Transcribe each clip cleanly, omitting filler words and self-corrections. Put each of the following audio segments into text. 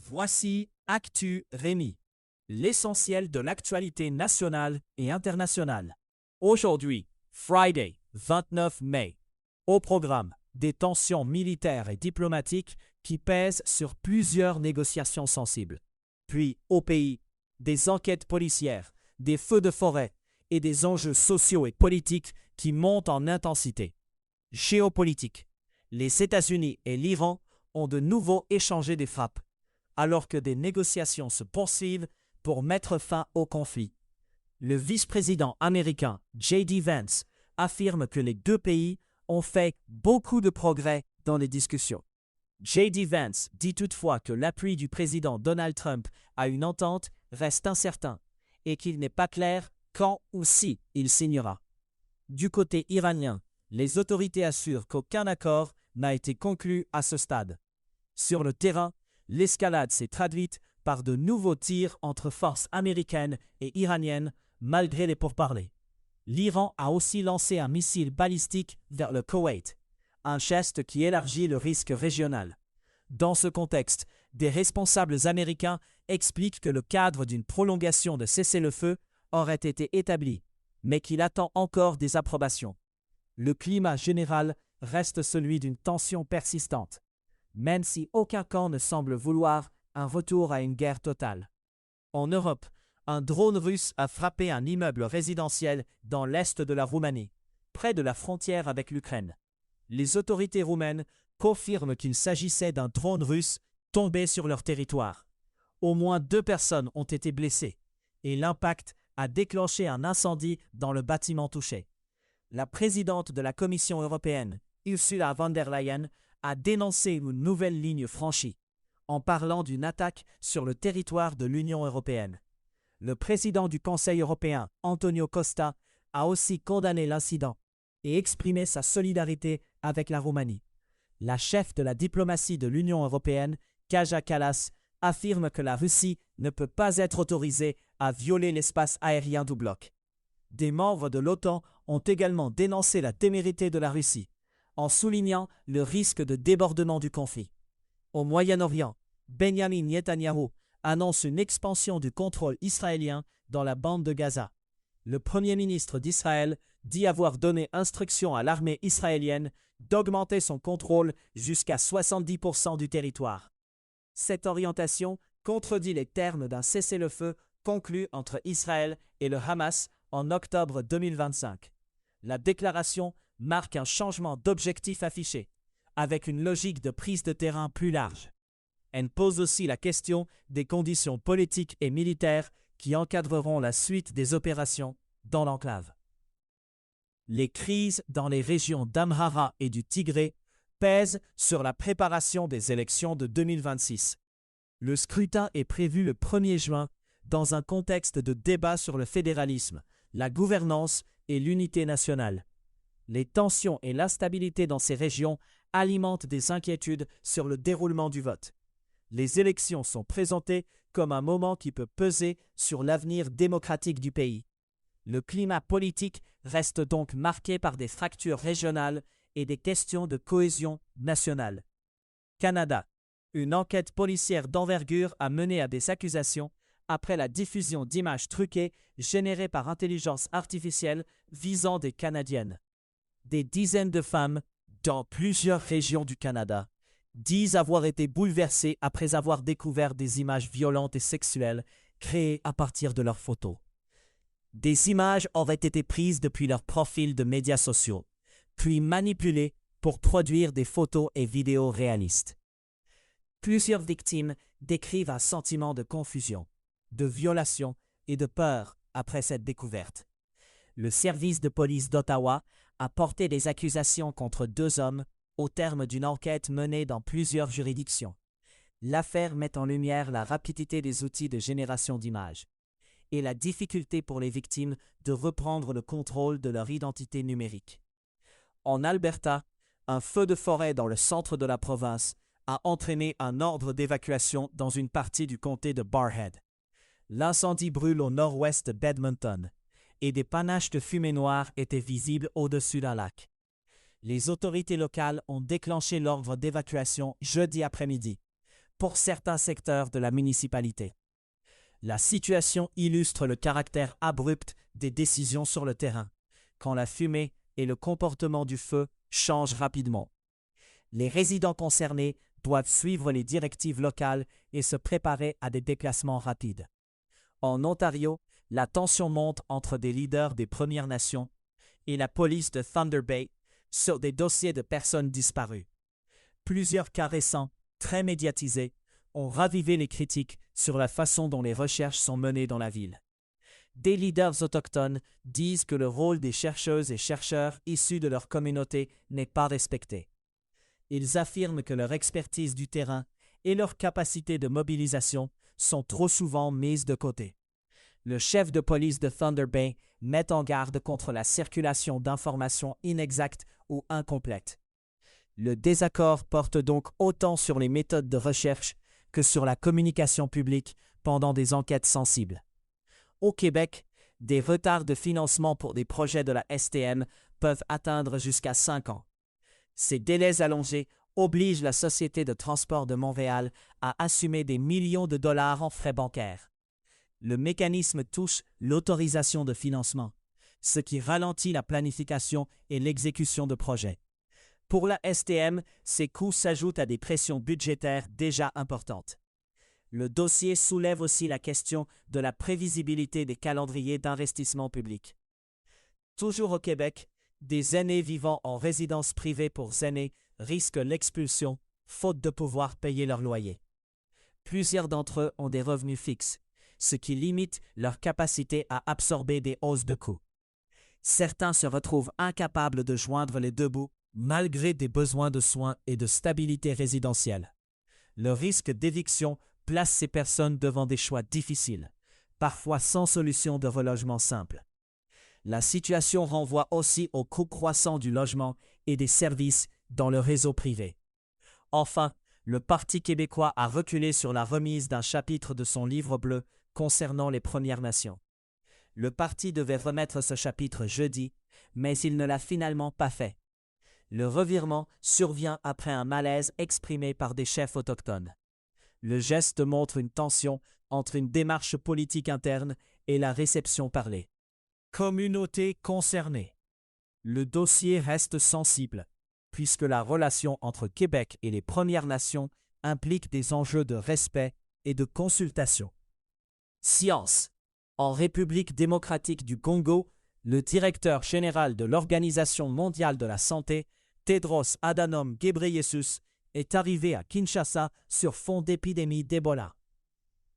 Voici Actu Rémi, l'essentiel de l'actualité nationale et internationale. Aujourd'hui, Friday, 29 mai. Au programme, des tensions militaires et diplomatiques qui pèsent sur plusieurs négociations sensibles. Puis, au pays, des enquêtes policières, des feux de forêt et des enjeux sociaux et politiques qui montent en intensité. Géopolitique. Les États-Unis et l'Iran ont de nouveau échangé des frappes, alors que des négociations se poursuivent pour mettre fin au conflit. Le vice-président américain J.D. Vance affirme que les deux pays ont fait beaucoup de progrès dans les discussions. J.D. Vance dit toutefois que l'appui du président Donald Trump à une entente reste incertain et qu'il n'est pas clair quand ou si il signera. Du côté iranien, les autorités assurent qu'aucun accord n'a été conclu à ce stade. Sur le terrain, l'escalade s'est traduite par de nouveaux tirs entre forces américaines et iraniennes malgré les pourparlers. L'Iran a aussi lancé un missile balistique vers le Koweït, un geste qui élargit le risque régional. Dans ce contexte, des responsables américains expliquent que le cadre d'une prolongation de cessez-le-feu aurait été établi, mais qu'il attend encore des approbations. Le climat général reste celui d'une tension persistante, même si aucun camp ne semble vouloir un retour à une guerre totale. En Europe, un drone russe a frappé un immeuble résidentiel dans l'est de la Roumanie, près de la frontière avec l'Ukraine. Les autorités roumaines confirment qu'il s'agissait d'un drone russe tombé sur leur territoire. Au moins 2 personnes ont été blessées et l'impact a déclenché un incendie dans le bâtiment touché. La présidente de la Commission européenne, Ursula von der Leyen, a dénoncé une nouvelle ligne franchie, en parlant d'une attaque sur le territoire de l'Union européenne. Le président du Conseil européen, Antonio Costa, a aussi condamné l'incident et exprimé sa solidarité avec la Roumanie. La chef de la diplomatie de l'Union européenne, Kaja Kallas, affirme que la Russie ne peut pas être autorisée à violer l'espace aérien du bloc. Des membres de l'OTAN ont également dénoncé la témérité de la Russie, en soulignant le risque de débordement du conflit. Au Moyen-Orient, Benjamin Netanyahou annonce une expansion du contrôle israélien dans la bande de Gaza. Le Premier ministre d'Israël dit avoir donné instruction à l'armée israélienne d'augmenter son contrôle jusqu'à 70% du territoire. Cette orientation contredit les termes d'un cessez-le-feu conclu entre Israël et le Hamas en octobre 2025. La déclaration marque un changement d'objectif affiché, avec une logique de prise de terrain plus large. Elle pose aussi la question des conditions politiques et militaires qui encadreront la suite des opérations dans l'enclave. Les crises dans les régions d'Amhara et du Tigré pèsent sur la préparation des élections de 2026. Le scrutin est prévu le 1er juin dans un contexte de débat sur le fédéralisme, la gouvernance et l'unité nationale. Les tensions et l'instabilité dans ces régions alimentent des inquiétudes sur le déroulement du vote. Les élections sont présentées comme un moment qui peut peser sur l'avenir démocratique du pays. Le climat politique reste donc marqué par des fractures régionales et des questions de cohésion nationale. Canada. Une enquête policière d'envergure a mené à des accusations après la diffusion d'images truquées générées par intelligence artificielle visant des Canadiennes. Des dizaines de femmes, dans plusieurs régions du Canada, disent avoir été bouleversées après avoir découvert des images violentes et sexuelles créées à partir de leurs photos. Des images auraient été prises depuis leurs profils de médias sociaux, puis manipulées pour produire des photos et vidéos réalistes. Plusieurs victimes décrivent un sentiment de confusion, de violation et de peur après cette découverte. Le service de police d'Ottawa a porté des accusations contre 2 hommes au terme d'une enquête menée dans plusieurs juridictions. L'affaire met en lumière la rapidité des outils de génération d'images et la difficulté pour les victimes de reprendre le contrôle de leur identité numérique. En Alberta, un feu de forêt dans le centre de la province a entraîné un ordre d'évacuation dans une partie du comté de Barrhead. L'incendie brûle au nord-ouest d'Edmonton et des panaches de fumée noire étaient visibles au-dessus d'un lac. Les autorités locales ont déclenché l'ordre d'évacuation jeudi après-midi, pour certains secteurs de la municipalité. La situation illustre le caractère abrupt des décisions sur le terrain, quand la fumée et le comportement du feu changent rapidement. Les résidents concernés doivent suivre les directives locales et se préparer à des déplacements rapides. En Ontario, la tension monte entre des leaders des Premières Nations et la police de Thunder Bay sur des dossiers de personnes disparues. Plusieurs cas récents, très médiatisés, ont ravivé les critiques sur la façon dont les recherches sont menées dans la ville. Des leaders autochtones disent que le rôle des chercheuses et chercheurs issus de leur communauté n'est pas respecté. Ils affirment que leur expertise du terrain et leur capacité de mobilisation sont trop souvent mises de côté. Le chef de police de Thunder Bay met en garde contre la circulation d'informations inexactes ou incomplètes. Le désaccord porte donc autant sur les méthodes de recherche que sur la communication publique pendant des enquêtes sensibles. Au Québec, des retards de financement pour des projets de la STM peuvent atteindre jusqu'à 5 ans. Ces délais allongés obligent la Société de transport de Montréal à assumer des millions de dollars en frais bancaires. Le mécanisme touche l'autorisation de financement, ce qui ralentit la planification et l'exécution de projets. Pour la STM, ces coûts s'ajoutent à des pressions budgétaires déjà importantes. Le dossier soulève aussi la question de la prévisibilité des calendriers d'investissement public. Toujours au Québec, des aînés vivant en résidence privée pour aînés risquent l'expulsion, faute de pouvoir payer leur loyer. Plusieurs d'entre eux ont des revenus fixes, ce qui limite leur capacité à absorber des hausses de coûts. Certains se retrouvent incapables de joindre les deux bouts, malgré des besoins de soins et de stabilité résidentielle. Le risque d'éviction place ces personnes devant des choix difficiles, parfois sans solution de relogement simple. La situation renvoie aussi au coût croissant du logement et des services dans le réseau privé. Enfin, le Parti québécois a reculé sur la remise d'un chapitre de son livre bleu concernant les Premières Nations. Le parti devait remettre ce chapitre jeudi, mais il ne l'a finalement pas fait. Le revirement survient après un malaise exprimé par des chefs autochtones. Le geste montre une tension entre une démarche politique interne et la réception parlée. Communauté concernée. Le dossier reste sensible, puisque la relation entre Québec et les Premières Nations implique des enjeux de respect et de consultation. Science. En République démocratique du Congo, le directeur général de l'Organisation mondiale de la santé, Tedros Adhanom Ghebreyesus, est arrivé à Kinshasa sur fond d'épidémie d'Ebola.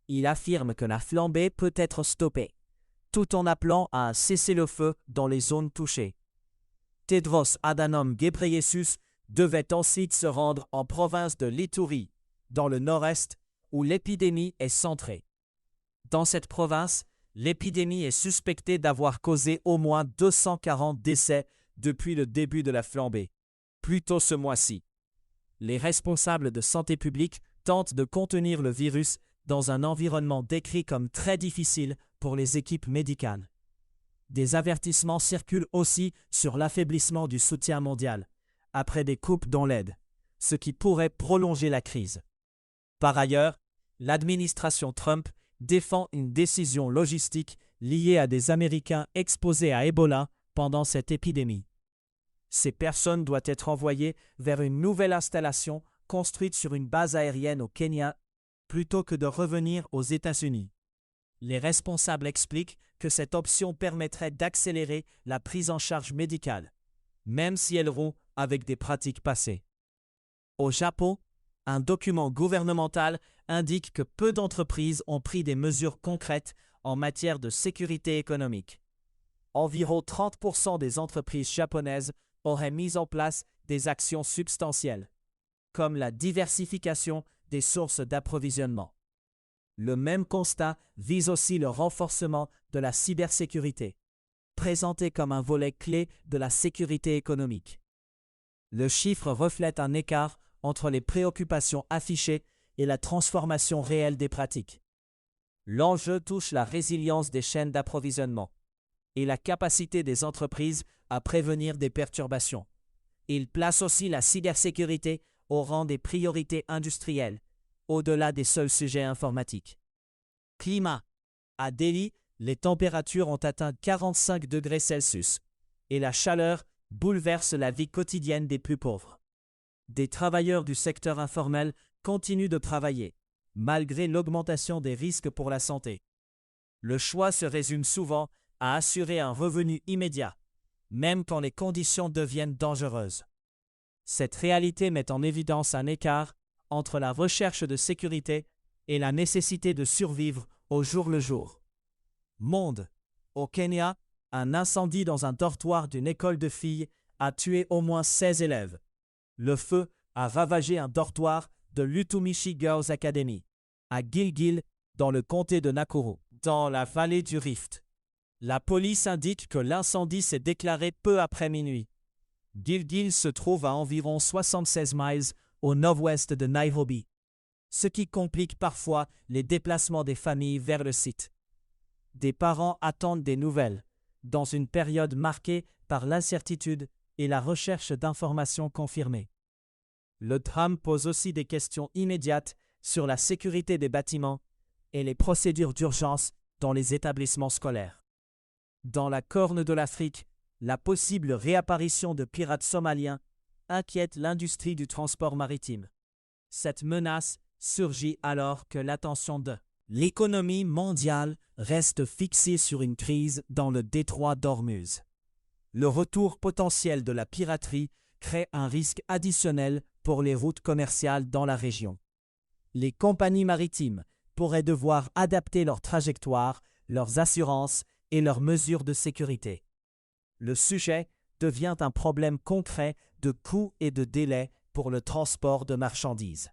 Il affirme que la flambée peut être stoppée, tout en appelant à un cessez-le-feu dans les zones touchées. Tedros Adhanom Ghebreyesus devait ensuite se rendre en province de l'Ituri, dans le nord-est, où l'épidémie est centrée. Dans cette province, l'épidémie est suspectée d'avoir causé au moins 240 décès depuis le début de la flambée, plus tôt ce mois-ci. Les responsables de santé publique tentent de contenir le virus dans un environnement décrit comme très difficile pour les équipes médicales. Des avertissements circulent aussi sur l'affaiblissement du soutien mondial, après des coupes dans l'aide, ce qui pourrait prolonger la crise. Par ailleurs, l'administration Trump défend une décision logistique liée à des Américains exposés à Ebola pendant cette épidémie. Ces personnes doivent être envoyées vers une nouvelle installation construite sur une base aérienne au Kenya plutôt que de revenir aux États-Unis. Les responsables expliquent que cette option permettrait d'accélérer la prise en charge médicale, même si elle rompt avec des pratiques passées. Au Japon, un document gouvernemental indique que peu d'entreprises ont pris des mesures concrètes en matière de sécurité économique. Environ 30% des entreprises japonaises auraient mis en place des actions substantielles, comme la diversification des sources d'approvisionnement. Le même constat vise aussi le renforcement de la cybersécurité, présenté comme un volet clé de la sécurité économique. Le chiffre reflète un écart entre les préoccupations affichées et la transformation réelle des pratiques. L'enjeu touche la résilience des chaînes d'approvisionnement et la capacité des entreprises à prévenir des perturbations. Il place aussi la cybersécurité au rang des priorités industrielles, au-delà des seuls sujets informatiques. Climat. À Delhi, les températures ont atteint 45 degrés Celsius et la chaleur bouleverse la vie quotidienne des plus pauvres. Des travailleurs du secteur informel continuent de travailler, malgré l'augmentation des risques pour la santé. Le choix se résume souvent à assurer un revenu immédiat, même quand les conditions deviennent dangereuses. Cette réalité met en évidence un écart entre la recherche de sécurité et la nécessité de survivre au jour le jour. Monde. Au Kenya, un incendie dans un dortoir d'une école de filles a tué au moins 16 élèves. Le feu a ravagé un dortoir de l'Utumishi Girls Academy, à Gilgil, dans le comté de Nakuru, dans la vallée du Rift. La police indique que l'incendie s'est déclaré peu après minuit. Gilgil se trouve à environ 76 miles au nord-ouest de Nairobi, ce qui complique parfois les déplacements des familles vers le site. Des parents attendent des nouvelles, dans une période marquée par l'incertitude et la recherche d'informations confirmées. Le drame pose aussi des questions immédiates sur la sécurité des bâtiments et les procédures d'urgence dans les établissements scolaires. Dans la Corne de l'Afrique, la possible réapparition de pirates somaliens inquiète l'industrie du transport maritime. Cette menace surgit alors que l'attention de l'économie mondiale reste fixée sur une crise dans le détroit d'Ormuz. Le retour potentiel de la piraterie crée un risque additionnel pour les routes commerciales dans la région. Les compagnies maritimes pourraient devoir adapter leur trajectoire, leurs assurances et leurs mesures de sécurité. Le sujet devient un problème concret de coûts et de délais pour le transport de marchandises.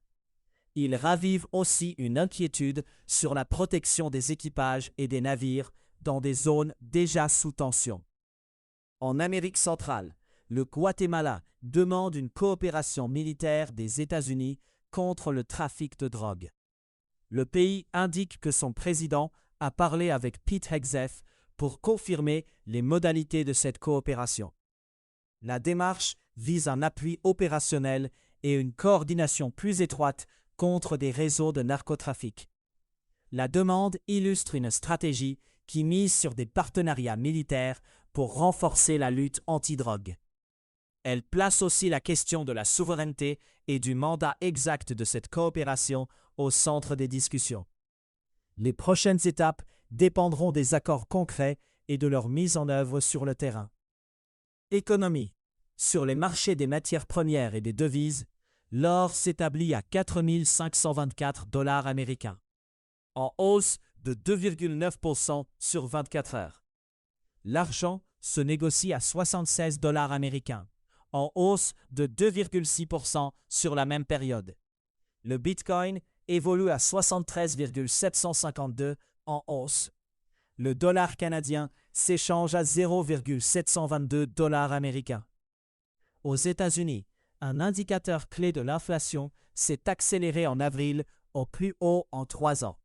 Il ravive aussi une inquiétude sur la protection des équipages et des navires dans des zones déjà sous tension. En Amérique centrale, le Guatemala demande une coopération militaire des États-Unis contre le trafic de drogue. Le pays indique que son président a parlé avec Pete Hegseth pour confirmer les modalités de cette coopération. La démarche vise un appui opérationnel et une coordination plus étroite contre des réseaux de narcotrafic. La demande illustre une stratégie qui mise sur des partenariats militaires pour renforcer la lutte anti-drogue. Elle place aussi la question de la souveraineté et du mandat exact de cette coopération au centre des discussions. Les prochaines étapes dépendront des accords concrets et de leur mise en œuvre sur le terrain. Économie. Sur les marchés des matières premières et des devises, l'or s'établit à 4 524 $ américains, en hausse de 2,9% sur 24 heures. L'argent se négocie à 76 $ américains, en hausse de 2,6% sur la même période. Le Bitcoin évolue à 73,752 en hausse. Le dollar canadien s'échange à 0,722 $ américains. Aux États-Unis, un indicateur clé de l'inflation s'est accéléré en avril au plus haut en 3 ans.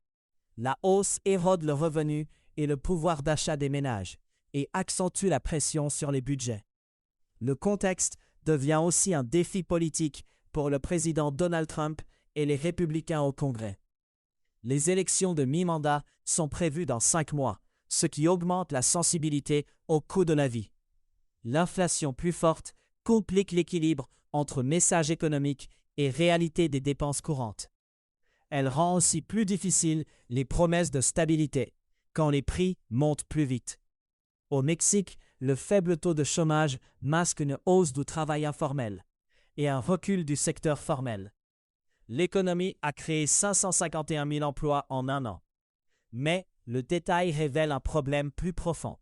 La hausse érode le revenu et le pouvoir d'achat des ménages et accentue la pression sur les budgets. Le contexte devient aussi un défi politique pour le président Donald Trump et les républicains au Congrès. Les élections de mi-mandat sont prévues dans 5 mois, ce qui augmente la sensibilité au coût de la vie. L'inflation plus forte complique l'équilibre entre message économique et réalité des dépenses courantes. Elle rend aussi plus difficiles les promesses de stabilité quand les prix montent plus vite. Au Mexique, le faible taux de chômage masque une hausse du travail informel et un recul du secteur formel. L'économie a créé 551 000 emplois en 1 an. Mais le détail révèle un problème plus profond.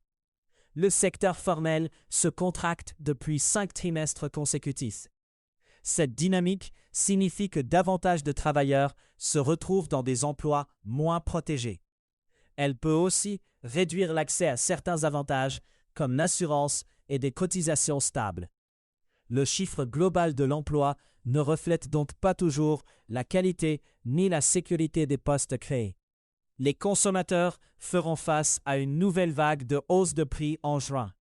Le secteur formel se contracte depuis 5 trimestres consécutifs. Cette dynamique signifie que davantage de travailleurs se retrouvent dans des emplois moins protégés. Elle peut aussi réduire l'accès à certains avantages comme l'assurance et des cotisations stables. Le chiffre global de l'emploi ne reflète donc pas toujours la qualité ni la sécurité des postes créés. Les consommateurs feront face à une nouvelle vague de hausse de prix en juin.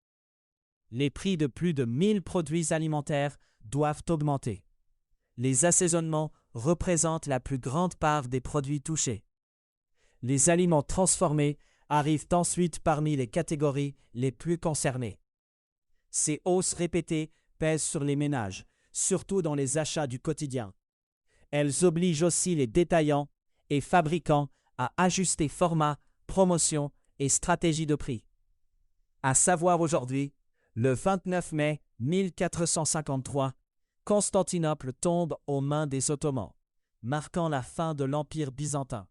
Les prix de plus de 1000 produits alimentaires doivent augmenter. Les assaisonnements représentent la plus grande part des produits touchés. Les aliments transformés arrivent ensuite parmi les catégories les plus concernées. Ces hausses répétées pèsent sur les ménages, surtout dans les achats du quotidien. Elles obligent aussi les détaillants et fabricants à ajuster format, promotion et stratégie de prix. À savoir aujourd'hui, le 29 mai 1453, Constantinople tombe aux mains des Ottomans, marquant la fin de l'Empire byzantin.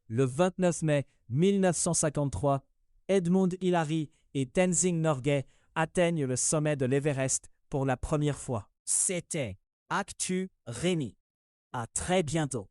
Le 29 mai 1953, Edmund Hillary et Tenzing Norgay atteignent le sommet de l'Everest pour la première fois. C'était Actu Rémi. À très bientôt.